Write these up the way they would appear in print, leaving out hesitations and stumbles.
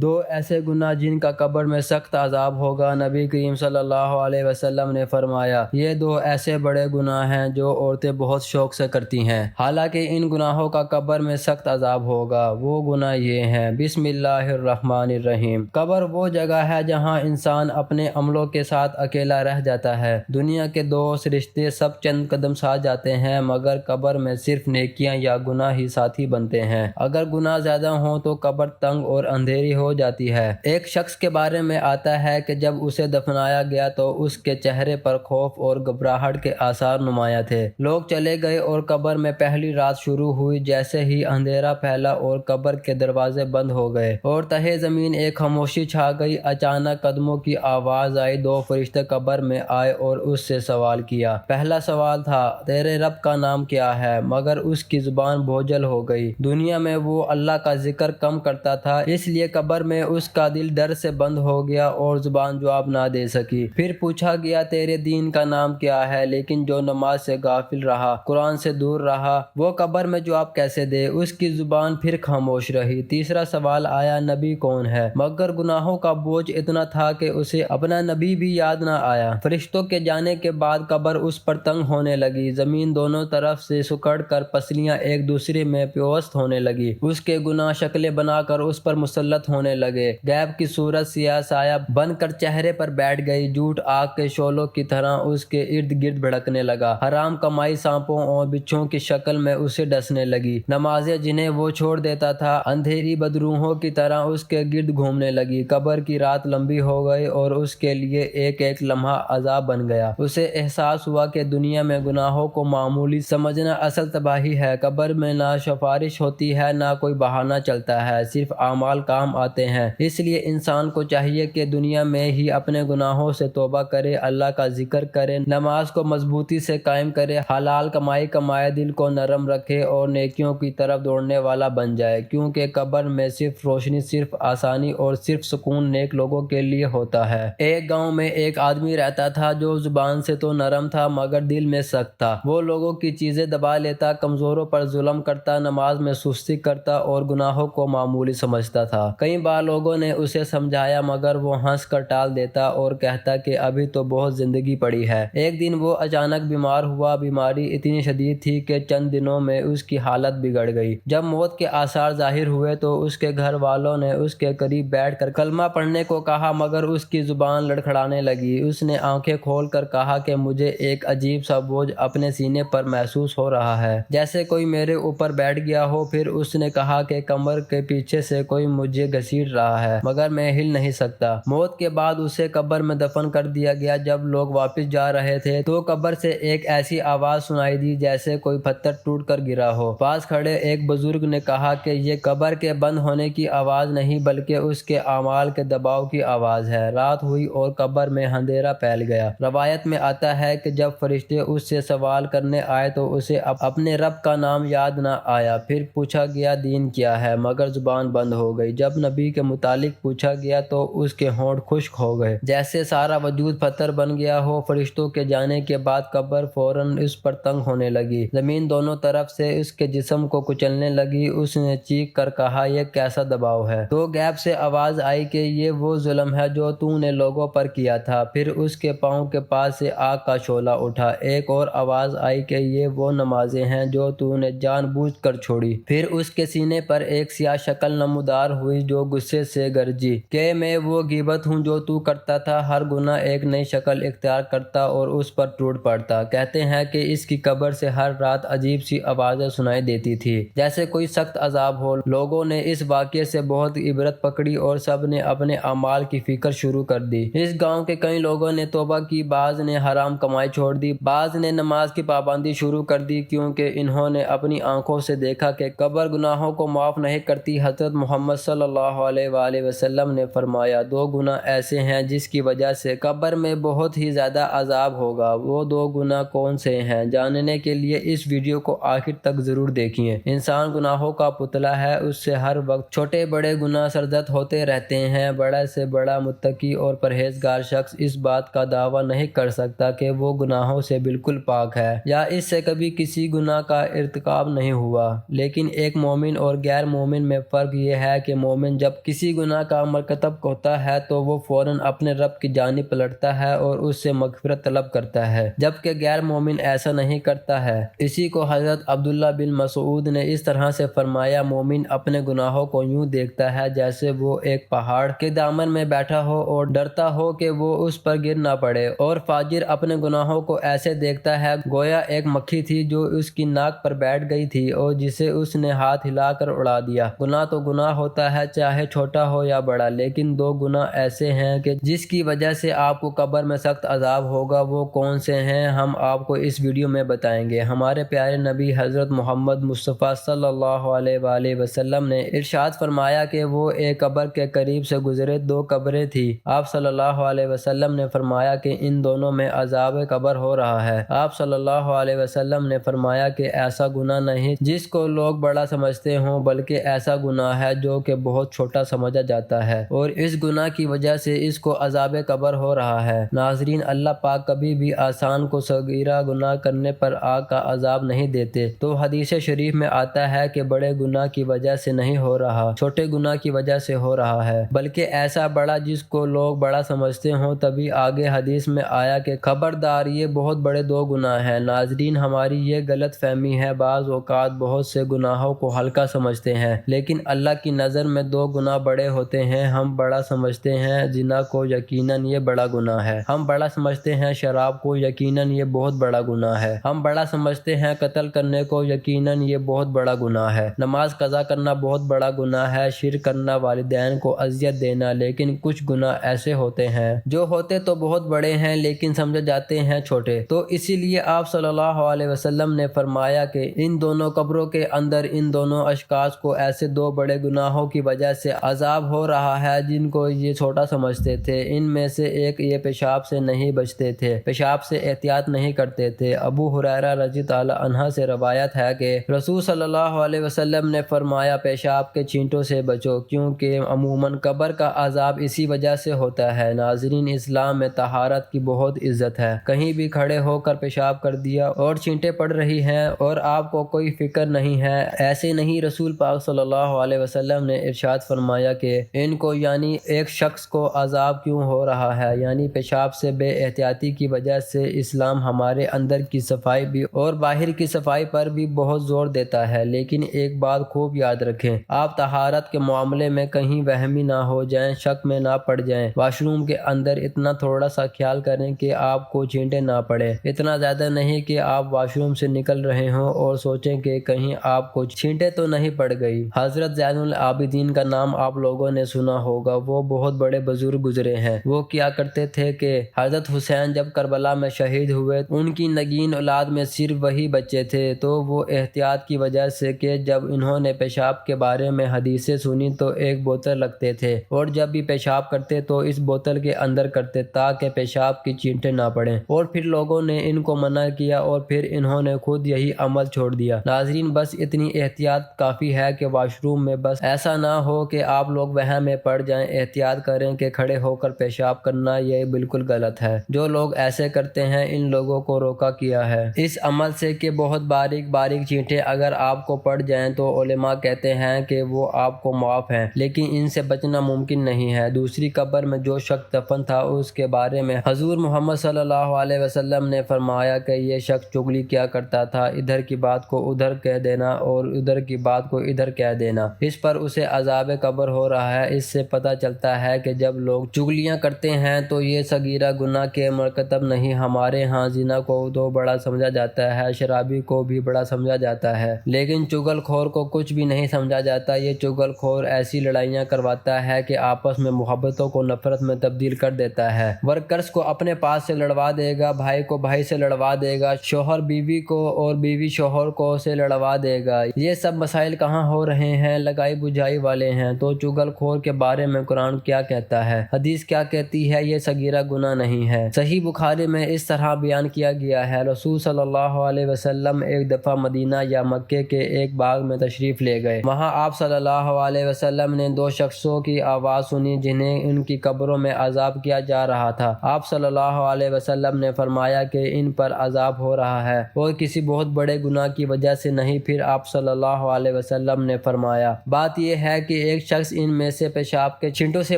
دو ایسے گناہ جن کا قبر میں سخت عذاب ہوگا۔ نبی کریم صلی اللہ علیہ وسلم نے فرمایا، یہ دو ایسے بڑے گناہ ہیں جو عورتیں بہت شوق سے کرتی ہیں، حالانکہ ان گناہوں کا قبر میں سخت عذاب ہوگا۔ وہ گناہ یہ ہیں: بسم اللہ الرحمن الرحیم۔ قبر وہ جگہ ہے جہاں انسان اپنے عملوں کے ساتھ اکیلا رہ جاتا ہے۔ دنیا کے دوست رشتے سب چند قدم ساتھ جاتے ہیں، مگر قبر میں صرف نیکیاں یا گناہ ہی ساتھی بنتے ہیں۔ اگر گناہ زیادہ ہوں تو قبر تنگ اور اندھیری ہو جاتی ہے۔ ایک شخص کے بارے میں آتا ہے کہ جب اسے دفنایا گیا تو اس کے چہرے پر خوف اور گھبراہٹ کے آثار نمایاں تھے۔ لوگ چلے گئے اور قبر میں پہلی رات شروع ہوئی۔ جیسے ہی اندھیرا پھیلا اور قبر کے دروازے بند ہو گئے اور تہہ زمین ایک خاموشی چھا گئی، اچانک قدموں کی آواز آئی۔ دو فرشتے قبر میں آئے اور اس سے سوال کیا۔ پہلا سوال تھا، تیرے رب کا نام کیا ہے؟ مگر اس کی زبان بوجھل ہو گئی۔ دنیا میں وہ اللہ کا ذکر کم کرتا تھا، اس لیے قبر میں اس کا دل ڈر سے بند ہو گیا اور زبان جواب نہ دے سکی۔ پھر پوچھا گیا، تیرے دین کا نام کیا ہے؟ لیکن جو نماز سے غافل رہا، قرآن سے دور رہا، وہ قبر میں جواب کیسے دے؟ اس کی زبان پھر خاموش رہی۔ تیسرا سوال آیا، نبی کون ہے؟ مگر گناہوں کا بوجھ اتنا تھا کہ اسے اپنا نبی بھی یاد نہ آیا۔ فرشتوں کے جانے کے بعد قبر اس پر تنگ ہونے لگی۔ زمین دونوں طرف سے سکڑ کر پسلیاں ایک دوسرے میں پیوست ہونے لگی۔ اس کے گناہ شکلیں بنا کر اس پر مسلط ہونے لگے۔ غیب کی صورت سیاہ سایہ بن کر چہرے پر بیٹھ گئی۔ جھوٹ آگ کے شعلوں کی طرح اس کے ارد گرد بھڑکنے لگا۔ حرام کمائی سانپوں اور بچھوؤں کی شکل میں اسے ڈسنے لگی۔ نمازیں جنہیں وہ چھوڑ دیتا تھا، اندھیری بدروحوں کی طرح اس کے گرد گھومنے لگی۔ قبر کی رات لمبی ہو گئی اور اس کے لیے ایک ایک لمحہ عذاب بن گیا۔ اسے احساس ہوا کہ دنیا میں گناہوں کو معمولی سمجھنا اصل تباہی ہے۔ قبر میں نہ سفارش ہوتی ہے، نہ کوئی بہانہ چلتا ہے، صرف اعمال کام آتے ہیں۔ اس لیے انسان کو چاہیے کہ دنیا میں ہی اپنے گناہوں سے توبہ کرے، اللہ کا ذکر کرے، نماز کو مضبوطی سے قائم کرے، حلال کمائی کمائے، دل کو نرم رکھے اور نیکیوں کی طرف دوڑنے والا بن جائے، کیونکہ قبر میں صرف روشنی، صرف آسانی اور صرف سکون نیک لوگوں کے لیے ہوتا ہے۔ ایک گاؤں میں ایک آدمی رہتا تھا جو زبان سے تو نرم تھا مگر دل میں سخت تھا۔ وہ لوگوں کی چیزیں دبا لیتا، کمزوروں پر ظلم کرتا، نماز میں سستی کرتا اور گناہوں کو معمولی سمجھتا تھا۔ کئی بار لوگوں نے اسے سمجھایا مگر وہ ہنس کر ٹال دیتا اور کہتا کہ ابھی تو بہت زندگی پڑی ہے۔ ایک دن وہ اچانک بیمار ہوا۔ بیماری اتنی شدید تھی کہ چند دنوں میں اس کی حالت بگڑ گئی۔ جب موت کے آثار ظاہر ہوئے تو اس کے گھر والوں نے اس کے قریب بیٹھ کر کلمہ پڑھنے کو کہا مگر اس کی زبان لڑکھڑانے لگی۔ اس نے آنکھیں کھول کر کہا کہ مجھے ایک عجیب سا بوجھ اپنے سینے پر محسوس ہو رہا ہے، جیسے کوئی میرے اوپر بیٹھ گیا ہو۔ پھر اس نے کہا کہ کمر کے پیچھے سے کوئی مجھے گھسیٹ رہا ہے مگر میں ہل نہیں سکتا۔ موت کے بعد اسے قبر میں دفن کر دیا گیا۔ جب لوگ واپس جا رہے تھے تو قبر سے ایک ایسی آواز سنائی دی جیسے کوئی پتھر ٹوٹ کر گرا ہو۔ پاس کھڑے ایک بزرگ نے کہا کہ یہ قبر کے بند ہونے کی آواز نہیں بلکہ اس کے اعمال کے دباؤ کی آواز ہے۔ رات ہوئی اور قبر میں اندھیرا پھیل گیا۔ روایت میں آتا ہے کہ جب فرشتے اس سے سوال کرنے آئے تو اسے اپنے رب کا نام یاد نہ آیا۔ پھر پوچھا گیا، دین کیا ہے؟ مگر زبان بند ہو گئی۔ جب نبی کے متعلق پوچھا گیا تو اس کے ہونٹ خشک ہو گئے، جیسے سارا وجود پتھر بن گیا ہو۔ فرشتوں کے جانے کے بعد قبر فوراً اس پر تنگ ہونے لگی۔ زمین دونوں طرف سے اس کے جسم کو کچلنے لگی۔ اس نے چیخ کر کہا، یہ کیسا دباؤ ہے؟ تو غیب سے آواز آئی کہ یہ وہ ظلم ہے جو تو نے لوگوں پر کیا تھا۔ پھر اس کے پاؤں کے پاس سے آگ کا شعلہ اٹھا۔ ایک اور آواز آئی کہ یہ وہ نمازیں ہیں جو تو نے جان بوجھ کر چھوڑی۔ پھر اس کے سینے پر ایک سیاہ شکل نمودار ہوئی جو غصے سے گرجی کہ میں وہ غیبت ہوں جو تو کرتا تھا۔ ہر گناہ ایک نئی شکل اختیار کرتا اور اس پر ٹوٹ پڑتا۔ کہتے ہیں کہ اس کی قبر سے ہر رات عجیب سی آوازیں سنائی دیتی تھی جیسے کوئی سخت عذاب ہو۔ لوگوں نے اس واقعے سے بہت عبرت پکڑی اور سب نے اپنے اعمال کی فکر شروع کر دی۔ اس گاؤں کے کئی لوگوں نے توبہ کی، بعض نے حرام کمائی چھوڑ دی، بعض نے نماز کی پابندی شروع کر دی، کیونکہ انہوں نے اپنی آنکھوں سے دیکھا کہ قبر گناہوں کو معاف نہیں کرتی۔ حضرت محمد صلی اللہ علیہ وآلہ وسلم نے فرمایا، دو گناہ ایسے ہیں جس کی وجہ سے قبر میں بہت ہی زیادہ عذاب ہوگا۔ وہ دو گناہ کون سے ہیں؟ جاننے کے لیے اس ویڈیو کو آخر تک ضرور دیکھیے۔ انسان گناہوں کا پتلا ہے، اس سے ہر وقت چھوٹے بڑے گناہ سرزد ہوتے رہتے ہیں۔ بڑا سے بڑا متقی اور پرہیزگار شخص اس بات کا دعویٰ نہیں کر سکتا کہ وہ گناہوں سے بالکل پاک ہے یا اس سے کبھی کسی گناہ کا ارتکاب نہیں ہوا۔ لیکن ایک مومن اور غیر مومن میں فرق یہ ہے کہ مومن جب جب کسی گناہ کا مرتکب ہوتا ہے تو وہ فوراً اپنے رب کی جانب پلٹتا ہے اور اس سے مغفرت طلب کرتا ہے، جبکہ غیر مومن ایسا نہیں کرتا ہے۔ اسی کو حضرت عبداللہ بن مسعود نے اس طرح سے فرمایا، مومن اپنے گناہوں کو یوں دیکھتا ہے جیسے وہ ایک پہاڑ کے دامن میں بیٹھا ہو اور ڈرتا ہو کہ وہ اس پر گر نہ پڑے، اور فاجر اپنے گناہوں کو ایسے دیکھتا ہے گویا ایک مکھی تھی جو اس کی ناک پر بیٹھ گئی تھی اور جسے اس نے ہاتھ ہلا کر اڑا دیا۔ گناہ تو گناہ ہوتا ہے، چاہے چھوٹا ہو یا بڑا، لیکن دو گناہ ایسے ہیں کہ جس کی وجہ سے آپ کو قبر میں سخت عذاب ہوگا۔ وہ کون سے ہیں ہم آپ کو اس ویڈیو میں بتائیں گے۔ ہمارے پیارے نبی حضرت محمد مصطفیٰ صلی اللہ علیہ وآلہ وسلم نے ارشاد فرمایا کہ وہ ایک قبر کے قریب سے گزرے، دو قبریں تھیں۔ آپ صلی اللہ علیہ وسلم نے فرمایا کہ ان دونوں میں عذاب قبر ہو رہا ہے۔ آپ صلی اللہ علیہ وسلم نے فرمایا کہ ایسا گناہ نہیں جس کو لوگ بڑا سمجھتے ہوں، بلکہ ایسا گناہ ہے جو کہ بہت چھوٹا سمجھا جاتا ہے، اور اس گناہ کی وجہ سے اس کو عذاب قبر ہو رہا ہے۔ ناظرین، اللہ پاک کبھی بھی انسان کو صغیرہ گناہ کرنے پر آگ کا عذاب نہیں دیتے۔ تو حدیث شریف میں آتا ہے کہ بڑے گناہ کی وجہ سے نہیں ہو رہا، چھوٹے گناہ کی وجہ سے ہو رہا ہے، بلکہ ایسا بڑا جس کو لوگ بڑا سمجھتے ہوں۔ تبھی آگے حدیث میں آیا کہ خبردار، یہ بہت بڑے دو گناہ ہیں۔ ناظرین، ہماری یہ غلط فہمی ہے، بعض اوقات بہت سے گناہوں کو ہلکا سمجھتے ہیں، لیکن اللہ کی نظر میں دو گناہ بڑے ہوتے ہیں۔ ہم بڑا سمجھتے ہیں زنا کو، یقیناً یہ بڑا گناہ ہے۔ ہم بڑا سمجھتے ہیں شراب کو، یقیناً یہ بہت بڑا گناہ ہے۔ ہم بڑا سمجھتے ہیں قتل کرنے کو، یقیناً یہ بہت بڑا گناہ ہے۔ نماز قضا کرنا بہت بڑا گناہ ہے۔ شرک کرنا، والدین کو اذیت دینا، لیکن کچھ گناہ ایسے ہوتے ہیں جو ہوتے تو بہت بڑے ہیں لیکن سمجھے جاتے ہیں چھوٹے۔ تو اسی لیے آپ صلی اللہ علیہ وسلم نے فرمایا کہ ان دونوں قبروں کے اندر ان دونوں اشخاص کو ایسے دو بڑے گناہوں کی وجہ سے عذاب ہو رہا ہے جن کو یہ چھوٹا سمجھتے تھے۔ ان میں سے ایک، یہ پیشاب سے نہیں بچتے تھے، پیشاب سے احتیاط نہیں کرتے تھے۔ ابو ہریرہ رضی اللہ عنہ سے روایت ہے کہ رسول صلی اللہ علیہ وسلم نے فرمایا، پیشاب کے چھینٹوں سے بچو، کیونکہ عموماً قبر کا عذاب اسی وجہ سے ہوتا ہے۔ ناظرین، اسلام میں طہارت کی بہت عزت ہے۔ کہیں بھی کھڑے ہو کر پیشاب کر دیا اور چھینٹیں پڑ رہی ہیں اور آپ کو کوئی فکر نہیں ہے، ایسے نہیں۔ رسول پاک صلی اللہ علیہ وسلم نے ارشاد فرمایا کہ ان کو، یعنی ایک شخص کو عذاب کیوں ہو رہا ہے، یعنی پیشاب سے بے احتیاطی کی وجہ سے۔ اسلام ہمارے اندر کی صفائی بھی اور باہر کی صفائی پر بھی بہت زور دیتا ہے، لیکن ایک بات خوب یاد رکھیں، آپ طہارت کے معاملے میں کہیں وہمی نہ ہو جائیں، شک میں نہ پڑ جائیں۔ واش روم کے اندر اتنا تھوڑا سا خیال کریں کہ آپ کو چھینٹیں نہ پڑیں، اتنا زیادہ نہیں کہ آپ واش روم سے نکل رہے ہوں اور سوچیں کہ کہیں آپ کو چھینٹیں تو نہیں پڑ گئی۔ حضرت زین العابدین کا نام آپ لوگوں نے سنا ہوگا، وہ بہت بڑے بزرگ گزرے ہیں۔ وہ کیا کرتے تھے کہ حضرت حسین جب کربلا میں شہید ہوئے، ان کی نگین اولاد میں صرف وہی بچے تھے، تو وہ احتیاط کی وجہ سے کہ جب انہوں نے پیشاب کے بارے میں حدیثیں سنی تو ایک بوتل رکھتے تھے، اور جب بھی پیشاب کرتے تو اس بوتل کے اندر کرتے تاکہ پیشاب کی چھینٹیں نہ پڑیں، اور پھر لوگوں نے ان کو منع کیا اور پھر انہوں نے خود یہی عمل چھوڑ دیا۔ ناظرین، بس اتنی احتیاط کافی ہے کہ واش روم میں بس ایسا نہ ہو کہ آپ لوگ وہم میں پڑ جائیں۔ احتیاط کریں کہ کھڑے ہو کر پیشاب کرنا یہ بالکل غلط ہے۔ جو لوگ ایسے کرتے ہیں ان لوگوں کو روکا کیا ہے اس عمل سے کہ بہت باریک باریک چھینٹیں اگر آپ کو پڑ جائیں تو علماء کہتے ہیں کہ وہ آپ کو معاف ہیں، لیکن ان سے بچنا ممکن نہیں ہے۔ دوسری قبر میں جو شخص دفن تھا اس کے بارے میں حضور محمد صلی اللہ علیہ وسلم نے فرمایا کہ یہ شخص چغلی کیا کرتا تھا، ادھر کی بات کو ادھر کہہ دینا اور ادھر کی بات کو ادھر کہہ دینا، اس پر اسے عذاب قبر ہو رہا ہے۔ اس سے پتہ چلتا ہے کہ جب لوگ چغلیاں کرتے ہیں تو یہ صغیرہ گناہ کے مرتکب نہیں۔ ہمارے ہاں زنا کو تو بڑا سمجھا جاتا ہے، شرابی کو بھی بڑا سمجھا جاتا ہے، لیکن چغل خور کو کچھ بھی نہیں سمجھا جاتا۔ یہ چغل خور ایسی لڑائیاں کرواتا ہے کہ آپس میں محبتوں کو نفرت میں تبدیل کر دیتا ہے۔ ورکرز کو اپنے پاس سے لڑوا دے گا، بھائی کو بھائی سے لڑوا دے گا، شوہر بیوی کو اور بیوی شوہر کو سے لڑوا دے گا۔ یہ سب مسائل کہاں ہو رہے ہیں؟ لگائی بجھائی والے ہیں۔ تو چغل خور کے بارے میں قرآن کیا کہتا ہے، حدیث کیا کہتی ہے؟ یہ صغیرہ گناہ نہیں ہے۔ صحیح بخاری میں اس طرح بیان کیا گیا ہے، رسول صلی اللہ علیہ وسلم ایک دفعہ مدینہ یا مکے کے ایک باغ میں تشریف لے گئے۔ وہاں آپ صلی اللہ علیہ وسلم نے دو شخصوں کی آواز سنی جنہیں ان کی قبروں میں عذاب کیا جا رہا تھا۔ آپ صلی اللہ علیہ وسلم نے فرمایا کہ ان پر عذاب ہو رہا ہے اور کسی بہت بڑے گناہ کی وجہ سے نہیں۔ پھر آپ صلی اللہ علیہ وسلم نے فرمایا، بات یہ ہے کہ ایک شخص ان میں سے پیشاب کے چھینٹوں سے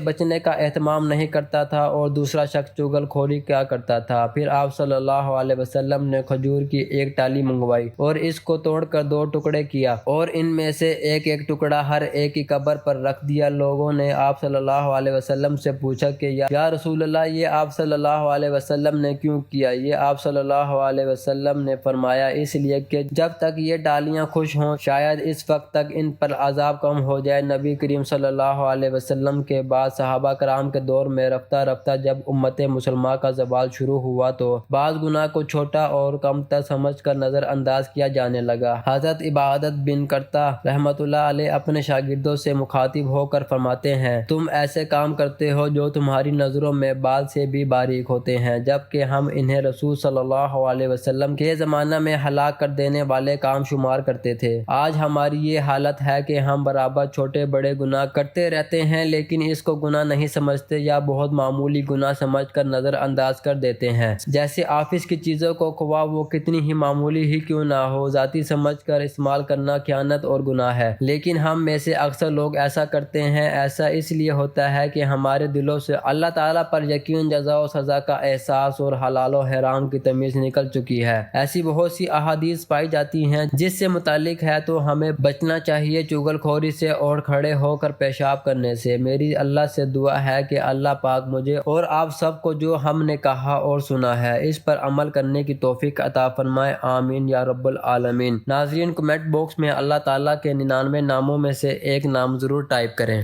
بچنے کا اہتمام نہیں کرتا تھا اور دوسرا شخص چغل خوری کیا کرتا تھا۔ پھر آپ صلی اللہ علیہ وسلم نے کھجور کی ایک ٹالی منگوائی اور اس کو توڑ کر 2 ٹکڑے کیا اور ان میں سے ایک ایک ٹکڑا ہر ایک کی قبر پر رکھ دیا۔ لوگوں نے آپ صلی اللہ علیہ وسلم سے پوچھا کہ یا رسول اللہ، یہ آپ صلی اللہ علیہ وسلم نے کیوں کیا؟ یہ آپ صلی اللہ علیہ وسلم نے فرمایا، اس لیے کہ جب تک یہ ڈالیاں خوش ہوں، شاید اس وقت تک ان پر عذاب کم ہو جائے۔ نبی کریم صلی اللہ علیہ وسلم کے بعد صحابہ کرام کے دور میں رفتہ رفتہ جب امت مسلمہ کا زوال شروع ہوا تو بعض گناہ کو چھوٹا اور کم تر سمجھ کر نظر انداز کیا جانے لگا۔ حضرت عبادت بن کرتا رحمۃ اللہ علیہ اپنے شاگردوں سے مخاطب ہو کر فرماتے ہیں، تم ایسے کام کرتے ہو جو تمہاری نظروں میں بال سے بھی باریک ہوتے ہیں، جبکہ ہم انہیں رسول صلی اللہ علیہ وسلم کے زمانہ میں ہلاک کر دینے والے کام شمار کرتے تھے۔ آج ہماری یہ حالت ہے کہ ہم برابر چھوٹے بڑے گناہ کرتے رہتے ہیں، لیکن اس کو گناہ نہیں سمجھتے یا بہت معمولی گناہ سمجھ کر نظر انداز کر دیتے ہیں۔ جیسے آفس کی چیزوں کو خواہ وہ کتنی ہی معمولی ہی کیوں نہ ہو، ذاتی سمجھ کر استعمال کرنا خیانت اور گناہ ہے، لیکن ہم میں سے اکثر لوگ ایسا کرتے ہیں۔ ایسا اس لیے ہوتا ہے کہ ہمارے دلوں سے اللہ تعالیٰ پر یقین، جزا و سزا کا احساس اور حلال و حرام کی تمیز نکل چکی ہے۔ ایسی بہت سی احادیث پائی جاتی ہیں جس سے متعلق ہے تو ہمیں بچنا چاہیے چغل خوری سے اور کھڑے ہو کر پیشاب کرنے سے۔ میری اللہ سے دعا ہے کہ اللہ پاک مجھے اور آپ سب کو جو ہم نے کہا اور سنا ہے اس پر عمل کرنے کی توفیق عطا فرمائے، آمین یا رب العالمین۔ ناظرین، کمنٹ باکس میں اللہ تعالیٰ کے 99 ناموں میں سے ایک نام ضرور ٹائپ کریں۔